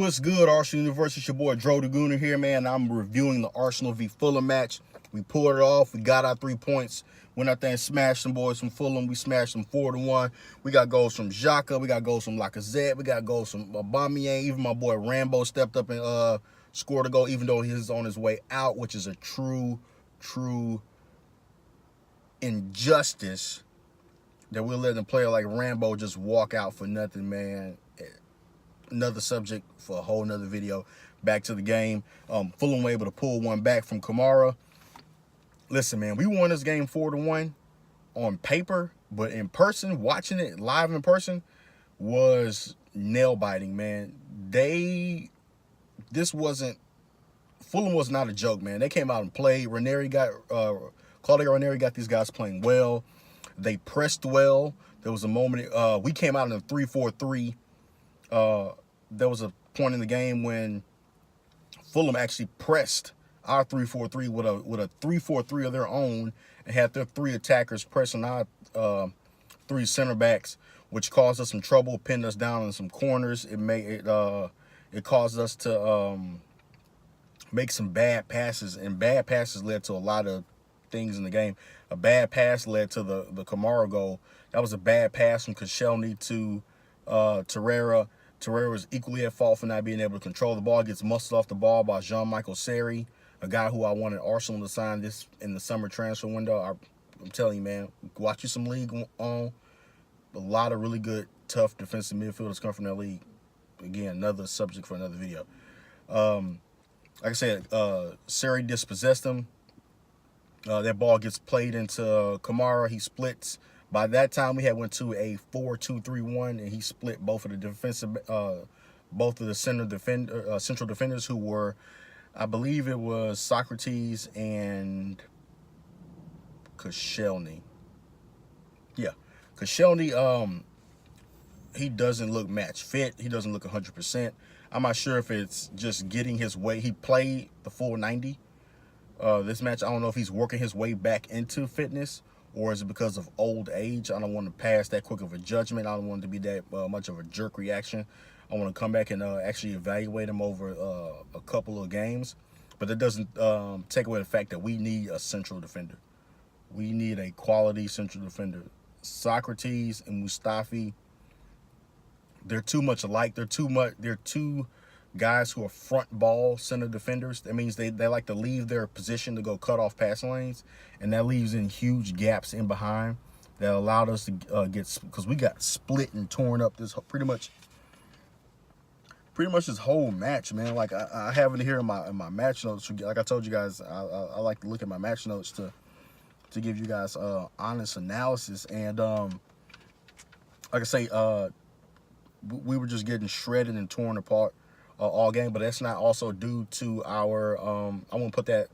What's good, Arsenal University? It's your boy Dro the Gooner here, man. I'm reviewing the Arsenal v Fulham match. We pulled it off. We got our 3 points. Went out there and smashed some boys from Fulham. We smashed them 4-1. We got goals from Xhaka. We got goals from Lacazette. We got goals from Aubameyang. Even my boy Rambo stepped up and scored a goal, even though he's on his way out, which is a true injustice that we're letting a player like Rambo just walk out for nothing, man. Another subject for a whole nother video. Back to the game. Fulham were able to pull one back from Kamara. Listen, man, we won this game 4-1 on paper, but in person, watching it live in person was nail biting, man. Fulham was not a joke, man. They came out and played. Claudio Ranieri got these guys playing well. They pressed well. There was a moment we came out in a 3-4-3. There was a point in the game when Fulham actually pressed our 3-4-3 with a 3-4-3 of their own and had their 3 attackers pressing our 3 center backs, which caused us some trouble, pinned us down in some corners. It caused us to make some bad passes, and bad passes led to a lot of things in the game. A bad pass led to the Kamara goal. That was a bad pass from Koscielny to Torreira. Torreira was equally at fault for not being able to control the ball. Gets muscled off the ball by Jean-Michel Seri, a guy who I wanted Arsenal to sign this in the summer transfer window. I'm telling you, man, watch you some league on. A lot of really good, tough defensive midfielders come from that league. Again, another subject for another video. Like I said, Seri dispossessed him. That ball gets played into Kamara. He splits. By that time, we had went to a 4-2-3-1, and he split both of the central defenders, who were, I believe it was Socrates and Koscielny. Yeah, Koscielny. He doesn't look match fit. He doesn't look 100%. I'm not sure if it's just getting his way. He played the full 90. This match, I don't know if he's working his way back into fitness, or is it because of old age? I don't want to pass that quick of a judgment. I don't want it to be that much of a jerk reaction. I want to come back and actually evaluate him over a couple of games. But it doesn't take away the fact that we need a central defender. We need a quality central defender. Socrates and Mustafi, they're too much alike. They're two guys who are front ball center defenders. That means they like to leave their position to go cut off passing lanes, and that leaves in huge gaps in behind that allowed us to because we got split and torn up this pretty much this whole match, man. Like I have it here in my match notes. Like I told you guys, I like to look at my match notes to give you guys honest analysis. And like I say, we were just getting shredded and torn apart all game, but that's not also due to our I won't put that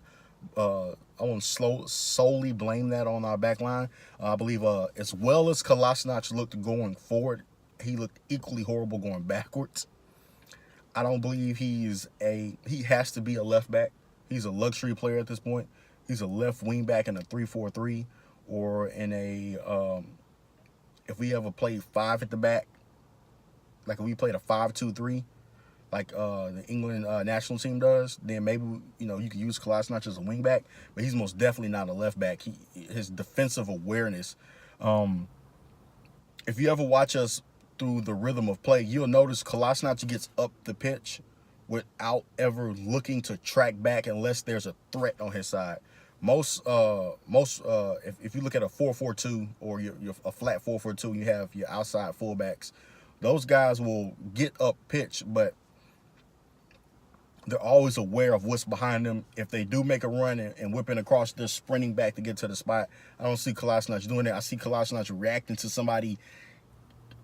I won't solely blame that on our back line. I believe as well as Kolasinac looked going forward, he looked equally horrible going backwards. I don't believe he has to be a left back. He's a luxury player at this point. He's a left wing back in a 3-4-3, or in a if we ever played 5 at the back, like if we played a 5-2-3, like the England national team does, then maybe you could use Kolasinac as a wing back, but he's most definitely not a left back. His defensive awareness. If you ever watch us through the rhythm of play, you'll notice Kolasinac gets up the pitch without ever looking to track back unless there's a threat on his side. If you look at a 4-4-2 or a flat 4-4-2, you have your outside fullbacks. Those guys will get up pitch, but they're always aware of what's behind them. If they do make a run and whipping across, they're sprinting back to get to the spot. I don't see Kolasinac doing that. I see Kolasinac reacting to somebody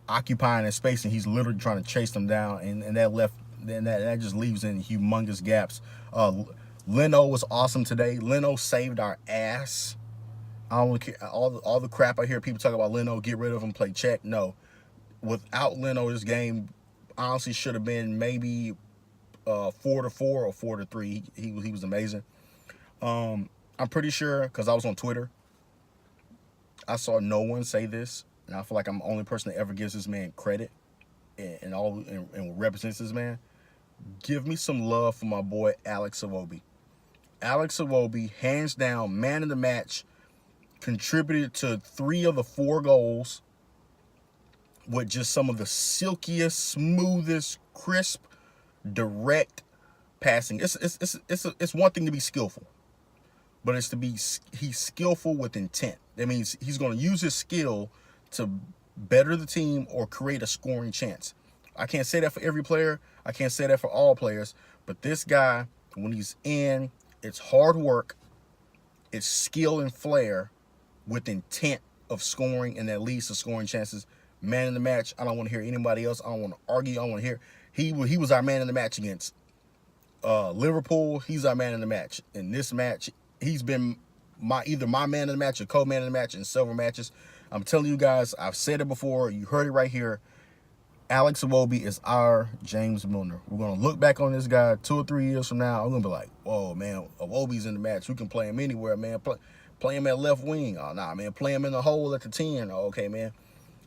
occupying that space, and he's literally trying to chase them down, and that just leaves in humongous gaps. Leno was awesome today. Leno saved our ass. I don't care all the crap I hear people talk about Leno. Get rid of him. Play check. No, without Leno, this game honestly should have been maybe 4-4 or 4-3. He was amazing. I'm pretty sure, because I was on Twitter, I saw no one say this, and I feel like I'm the only person that ever gives this man credit and represents this man. Give me some love for my boy Alex Iwobi. Alex Iwobi, hands down, man of the match, contributed to 3 of the 4 goals with just some of the silkiest, smoothest, crisp, direct passing. It's one thing to be skillful, but it's to be he's skillful with intent. That means he's going to use his skill to better the team or create a scoring chance. I can't say that for every player. I can't say that for all players. But this guy, when he's in, it's hard work, it's skill and flair with intent of scoring and that leads to scoring chances. Man in the match. I don't want to hear anybody else. I don't want to argue. I don't want to hear. He was our man in the match against Liverpool. He's our man in the match. In this match, he's been either my man in the match or co-man in the match in several matches. I'm telling you guys, I've said it before. You heard it right here. Alex Iwobi is our James Milner. We're going to look back on this guy 2 or 3 years from now. I'm going to be like, whoa, man, Iwobi's in the match. We can play him anywhere, man. Play him at left wing. Oh, nah, man. Play him in the hole at the 10. Oh, okay, man.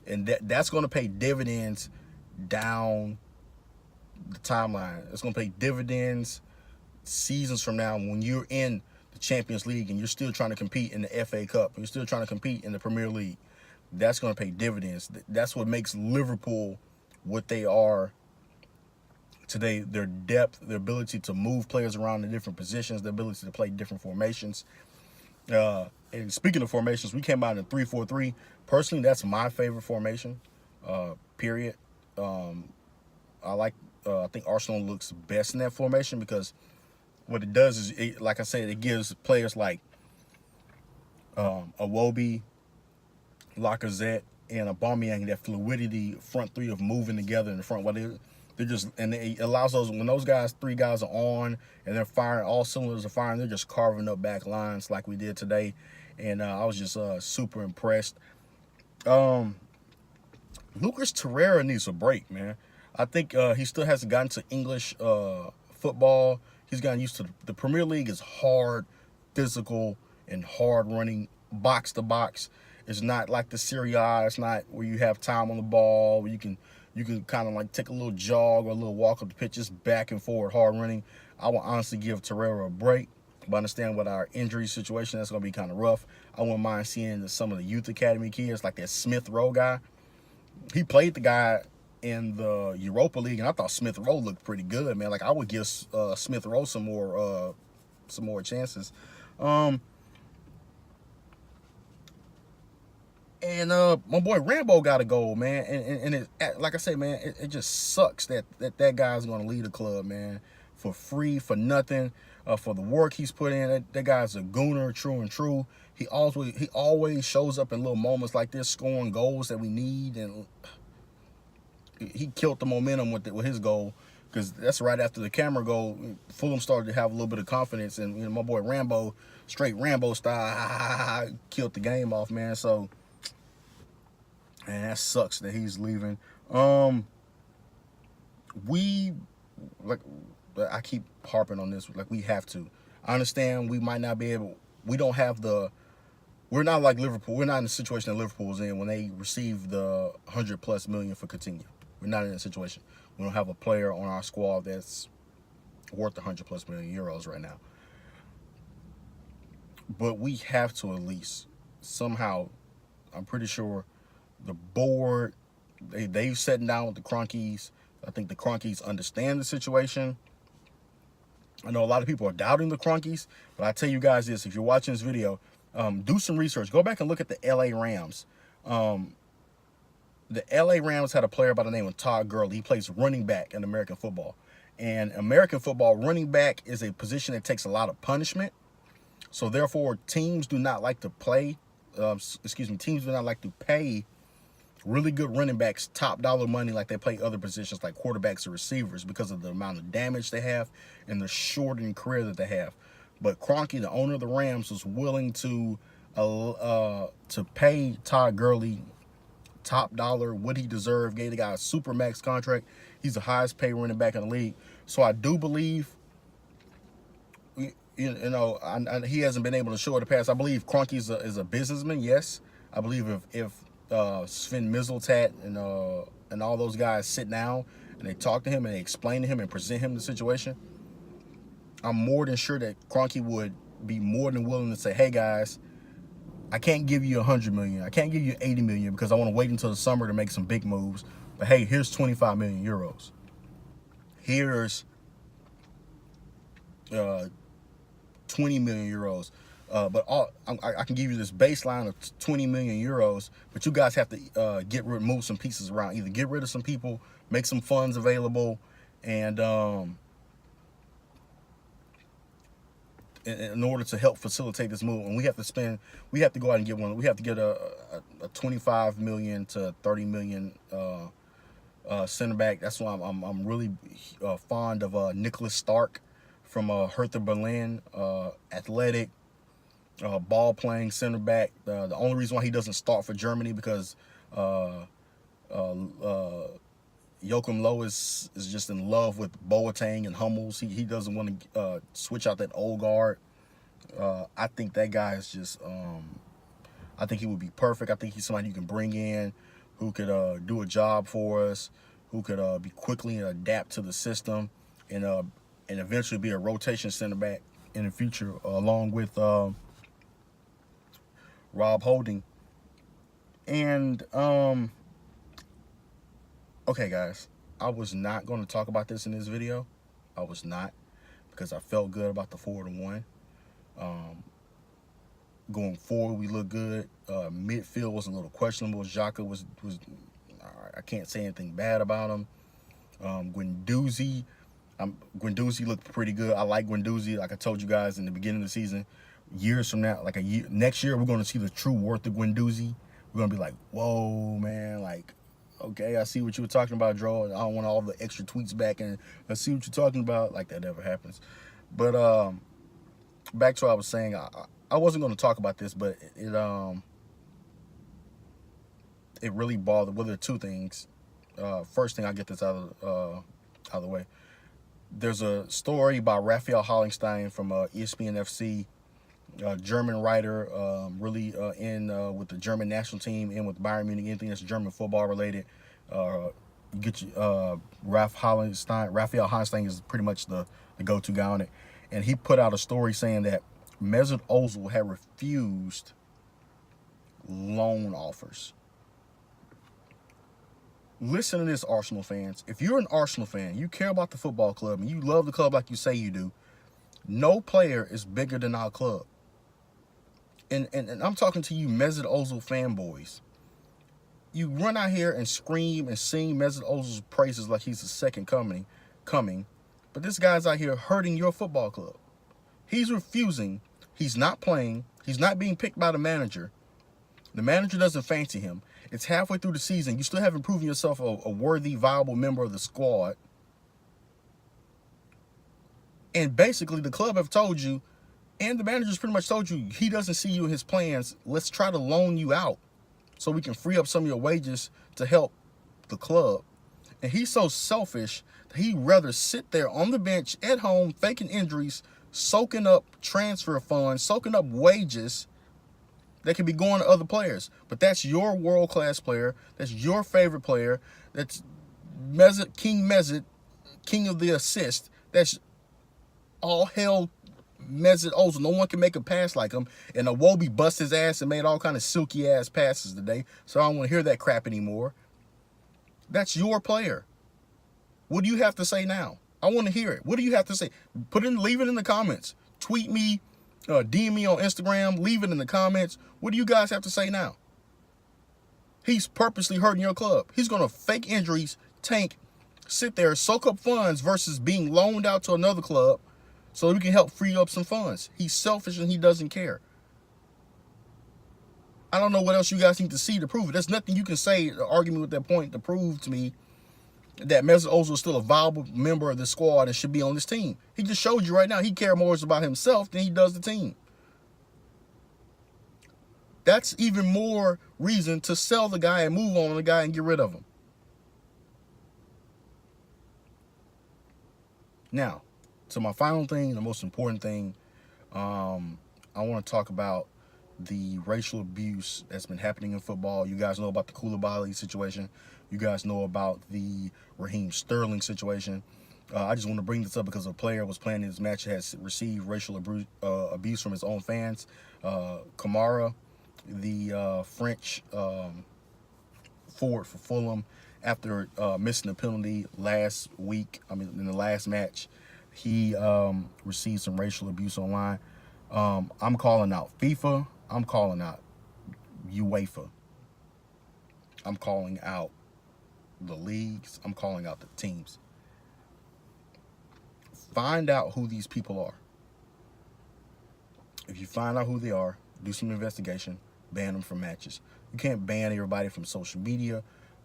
And that's going to pay dividends down the timeline. It's going to pay dividends seasons from now when you're in the Champions League and you're still trying to compete in the FA Cup. You're still trying to compete in the Premier League. That's going to pay dividends. That's what makes Liverpool what they are today. Their depth, their ability to move players around in different positions, their ability to play different formations. And speaking of formations, we came out in 3-4-3. Personally, that's my favorite formation, period. I think Arsenal looks best in that formation because what it does is, like I said, it gives players like Iwobi, Lacazette, and Aubameyang that fluidity front three of moving together in the front. While they're just, and it allows those, when those guys, 3 guys are on and they're firing, all cylinders are firing, they're just carving up back lines like we did today. And I was just super impressed. Lucas Torreira needs a break, man. I think he still hasn't gotten to English football. He's gotten used to the Premier League is hard, physical, and hard running, box to box. It's not like the Serie A. It's not where you have time on the ball, where you can kind of like take a little jog or a little walk up the pitch, just back and forward, hard running. I will honestly give Torreira a break, but understand with our injury situation, that's going to be kind of rough. I wouldn't mind seeing some of the youth academy kids, like that Smith Rowe guy. He played the guy in the Europa League, and I thought Smith Rowe looked pretty good, man. Like, I would give Smith Rowe some more chances. And my boy Rambo got a goal, man. And it, like I say, man, it just sucks that guy's going to lead a club, man, for free, for nothing, for the work he's put in. That guy's a gooner, true and true. He always shows up in little moments like this, scoring goals that we need. And he killed the momentum with his goal, because that's right after the camera goal. Fulham started to have a little bit of confidence. And, my boy Rambo, straight Rambo style, killed the game off, man. So, and that sucks that he's leaving. I keep harping on this. Like, we have to. I understand we might not be able. We're not like Liverpool. We're not in the situation that Liverpool was in when they received the $100+ million for Coutinho. We're not in that situation. We don't have a player on our squad that's worth $100+ million euros right now. But we have to at least somehow. I'm pretty sure the board, they've sat down with the Cronkies. I think the Cronkies understand the situation. I know a lot of people are doubting the Cronkies, but I tell you guys this: if you're watching this video, do some research. Go back and look at the LA Rams. The LA Rams had a player by the name of Todd Gurley. He plays running back in American football. And American football, running back is a position that takes a lot of punishment. So therefore, teams do not like to teams do not like to pay really good running backs top dollar money like they pay other positions like quarterbacks or receivers, because of the amount of damage they have and the shortened career that they have. But Kroenke, the owner of the Rams, was willing to pay Todd Gurley top dollar, what he deserved, gave the guy a super max contract. He's the highest paid running back in the league. So I do believe, he hasn't been able to show it the past. I believe Kroenke is a businessman, yes. I believe if Sven Misseltat and all those guys sit down and they talk to him and they explain to him and present him the situation, I'm more than sure that Kroenke would be more than willing to say, hey guys, I can't give you 100 million. I can't give you 80 million because I want to wait until the summer to make some big moves. But hey, here's 25 million euros. Here's 20 million euros. But I can give you this baseline of 20 million euros, but you guys have to move some pieces around. Either get rid of some people, make some funds available, and in order to help facilitate this move. And we have to go out and get one. We have to get a 25 million to 30 million center back. That's why I'm really fond of Nicholas Stark from Hertha Berlin, athletic, ball playing center back. The only reason why he doesn't start for Germany because Joachim Low is just in love with Boateng and Hummels. He doesn't want to switch out that old guard. I think that guy is just I think he would be perfect. I think he's somebody you can bring in who could do a job for us, who could be quickly and adapt to the system, and eventually be a rotation center back in the future, along with Rob Holding. And okay, guys, I was not going to talk about this in this video. I was not, because I felt good about the 4-1. Going forward, we look good. Midfield was a little questionable. Xhaka was I can't say anything bad about him. Guendouzi looked pretty good. I like Guendouzi. Like I told you guys in the beginning of the season, years from now, next year, we're going to see the true worth of Guendouzi. We're going to be like, whoa, man, like, okay, I see what you were talking about, Dro. I don't want all the extra tweets back, and I see what you're talking about. Like, that never happens. But back to what I was saying, I wasn't going to talk about this, but it really bothered. Well, there are two things. First thing, I'll get this out of the way. There's a story by Raphael Hollenstein from ESPN FC, German writer, really with the German national team and with Bayern Munich, anything that's German football related. You get Raphael Hollenstein is pretty much the go-to guy on it. And he put out a story saying that Mesut Ozil had refused loan offers. Listen to this, Arsenal fans. If you're an Arsenal fan, you care about the football club, and you love the club like you say you do, no player is bigger than our club. And I'm talking to you Mesut Ozil fanboys. You run out here and scream and sing Mesut Ozil's praises like he's the second coming, but this guy's out here hurting your football club. He's refusing. He's not playing. He's not being picked by the manager. The manager doesn't fancy him. It's halfway through the season. You still haven't proven yourself a worthy, viable member of the squad. And basically, the club have told you, and the manager's pretty much told you, he doesn't see you in his plans. Let's try to loan you out so we can free up some of your wages to help the club. And he's so selfish that he'd rather sit there on the bench at home, faking injuries, soaking up transfer funds, soaking up wages that could be going to other players. But that's your world-class player. That's your favorite player. That's King Mesut, king of the assist. That's all hell Mesut Ozil. No one can make a pass like him. And Iwobi bust his ass and made all kind of silky-ass passes today. So I don't want to hear that crap anymore. That's your player. What do you have to say now? I want to hear it. What do you have to say? Leave it in the comments. Tweet me, DM me on Instagram. Leave it in the comments. What do you guys have to say now? He's purposely hurting your club. He's going to fake injuries, tank, sit there, soak up funds versus being loaned out to another club so we can help free up some funds. He's selfish and he doesn't care. I don't know what else you guys need to see to prove it. There's nothing you can say to argue me with that point to prove to me that Mesut Ozil is still a viable member of the squad and should be on this team. He just showed you right now he cares more about himself than he does the team. That's even more reason to sell the guy and move on the guy and get rid of him. Now, to my final thing, the most important thing, I want to talk about the racial abuse that's been happening in football. You guys know about the Koulibaly situation. You guys know about the Raheem Sterling situation. I just want to bring this up because a player was playing in this match has received racial abuse from his own fans. Kamara, the French forward for Fulham, after missing a penalty last week, in the last match, he received some racial abuse online. I'm calling out FIFA. I'm calling out UEFA. I'm calling out the leagues. I'm calling out the teams. Find out who these people are. If you find out who they are, do some investigation, ban them from matches. You can't ban everybody from social media.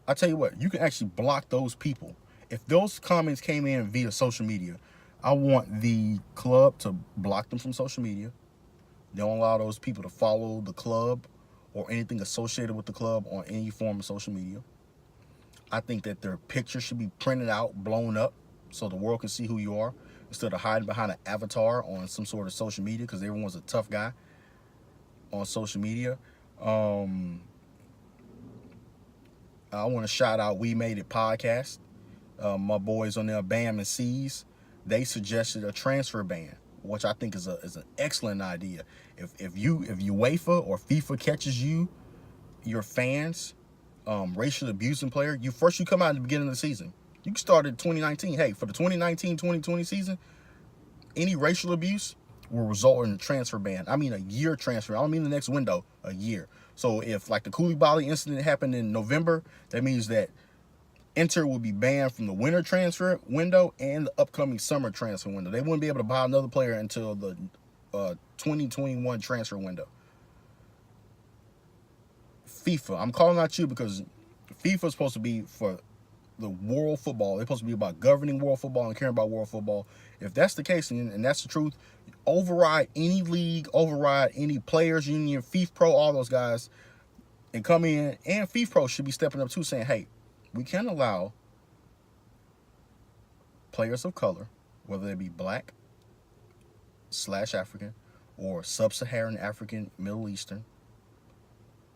I tell you what, you can actually block those people. If those comments came in via social media, I want the club to block them from social media. Don't allow those people to follow the club or anything associated with the club on any form of social media. I think that their picture should be printed out, blown up, so the world can see who you are, instead of hiding behind an avatar on some sort of social media, because everyone's a tough guy on social media. I want to shout out We Made It podcast. My boys on there, Bam and C's, they suggested a transfer ban, which I think is an excellent idea. If UEFA or FIFA catches your fans racially abusing player, you come out at the beginning of the season. You can start at 2019. Hey, for the 2019-2020 season, any racial abuse will result in a transfer ban. I mean a year transfer. I don't mean the next window, a year. So if like the Koulibaly incident happened in November, that means that Inter will be banned from the winter transfer window and the upcoming summer transfer window. They wouldn't be able to buy another player until the 2021 transfer window. FIFA, I'm calling out you because FIFA is supposed to be for the world football. They're supposed to be about governing world football and caring about world football. If that's the case, and that's the truth, override any league, override any players union, FIFA Pro, all those guys, and come in. And FIFA Pro should be stepping up too, saying, hey, we can't allow players of color, whether they be black / African or sub-Saharan African, Middle Eastern,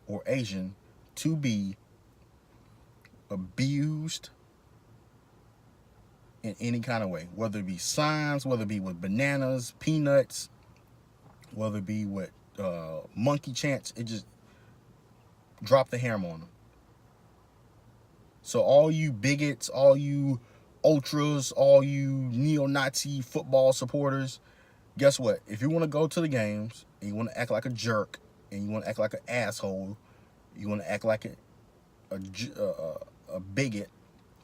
or Asian, to be abused in any kind of way, whether it be signs, whether it be with bananas, peanuts, whether it be with monkey chants. It just drop the hammer on them. So all you bigots, all you ultras, all you neo-Nazi football supporters, guess what? If you want to go to the games and you want to act like a jerk and you want to act like an asshole, you want to act like a bigot,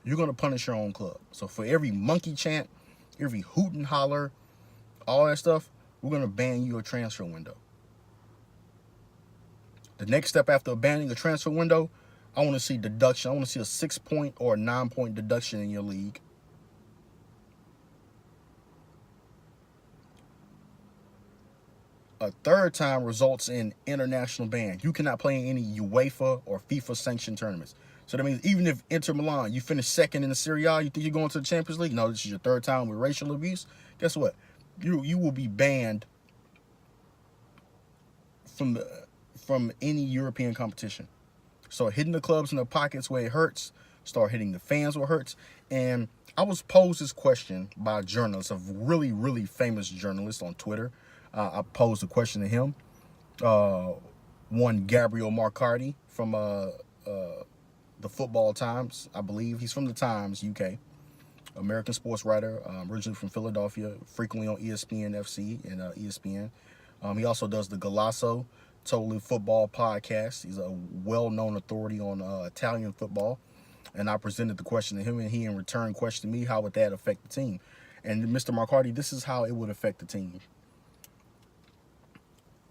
you're going to punish your own club. So for every monkey chant, every hoot and holler, all that stuff, we're going to ban you a transfer window. The next step after banning a transfer window, I want to see deduction. I want to see a 6-point or a 9-point deduction in your league. A third time results in international ban. You cannot play in any UEFA or FIFA sanctioned tournaments. So that means even if Inter Milan, you finish second in the Serie A, you think you're going to the Champions League? No, this is your third time with racial abuse. Guess what? You will be banned from any European competition. Start hitting the clubs in the pockets where it hurts. Start hitting the fans where it hurts. And I was posed this question by a journalist, a really, really famous journalist on Twitter. I posed a question to him. One Gabriel Marcardi from the Football Times, I believe. He's from the Times, UK. American sports writer, originally from Philadelphia, frequently on ESPN FC and ESPN. He also does the Golasso Totally Football podcast. He's a well-known authority on Italian football. And I presented the question to him, and he in return questioned me, how would that affect the team? And Mr. Marcardi, this is how it would affect the team.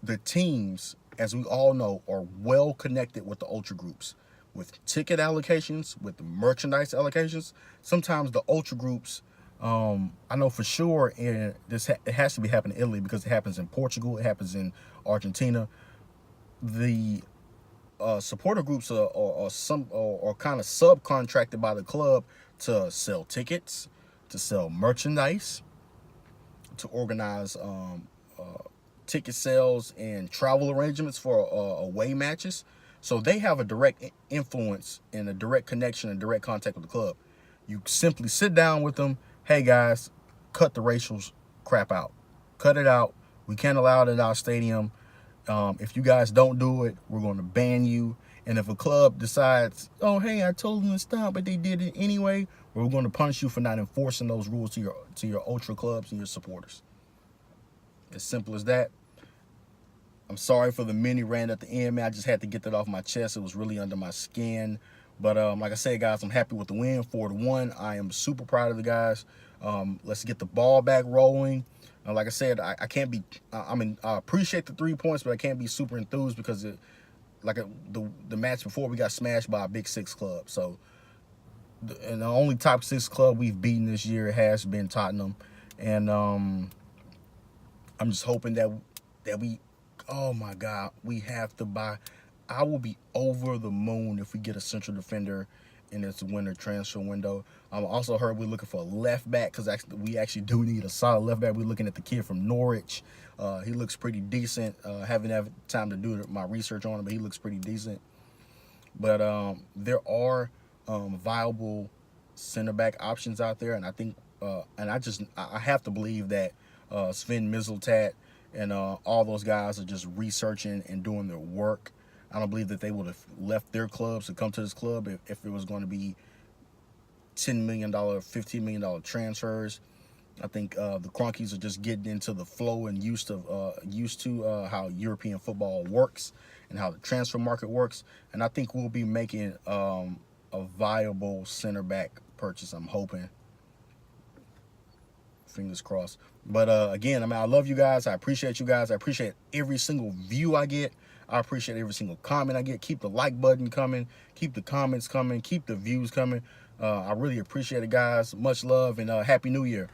The teams, as we all know, are well connected with the ultra groups, with ticket allocations, with the merchandise allocations. Sometimes the ultra groups, I know for sure, and it has to be happening in Italy because it happens in Portugal, it happens in Argentina. The supporter groups are kind of subcontracted by the club to sell tickets, to sell merchandise, to organize ticket sales and travel arrangements for away matches. So they have a direct influence and a direct connection and direct contact with the club. You simply sit down with them. Hey guys, cut the racial crap out. Cut it out. We can't allow it in our stadium. If you guys don't do it, we're going to ban you. And if a club decides, oh, hey, I told them to stop, but they did it anyway, we're going to punish you for not enforcing those rules to your ultra clubs and your supporters. As simple as that. I'm sorry for the mini rant at the end, man. I just had to get that off my chest. It was really under my skin. But like I said, guys, I'm happy with the win, 4-1. I am super proud of the guys. Let's get the ball back rolling. Like I said, I can't be. I appreciate the 3 points, but I can't be super enthused because the match before we got smashed by a Big Six club. So, and the only top 6 club we've beaten this year has been Tottenham, and I'm just hoping that we. Oh my God, we have to buy. I will be over the moon if we get a central defender in this winter transfer window. I also heard we're looking for a left back because we actually do need a solid left back. We're looking at the kid from Norwich. He looks pretty decent. Haven't had time to do my research on him, but he looks pretty decent. But there are viable center back options out there, and I think, and I have to believe that Sven Misseltat and all those guys are just researching and doing their work. I don't believe that they would have left their clubs to come to this club if it was going to be $10 million, $15 million transfers. I think the Cronkies are just getting into the flow and used to how European football works and how the transfer market works. And I think we'll be making a viable center back purchase. I'm hoping. Fingers crossed. But again, I love you guys. I appreciate you guys. I appreciate every single view I get. I appreciate every single comment I get. Keep the like button coming. Keep the comments coming. Keep the views coming. I really appreciate it, guys. Much love and Happy New Year.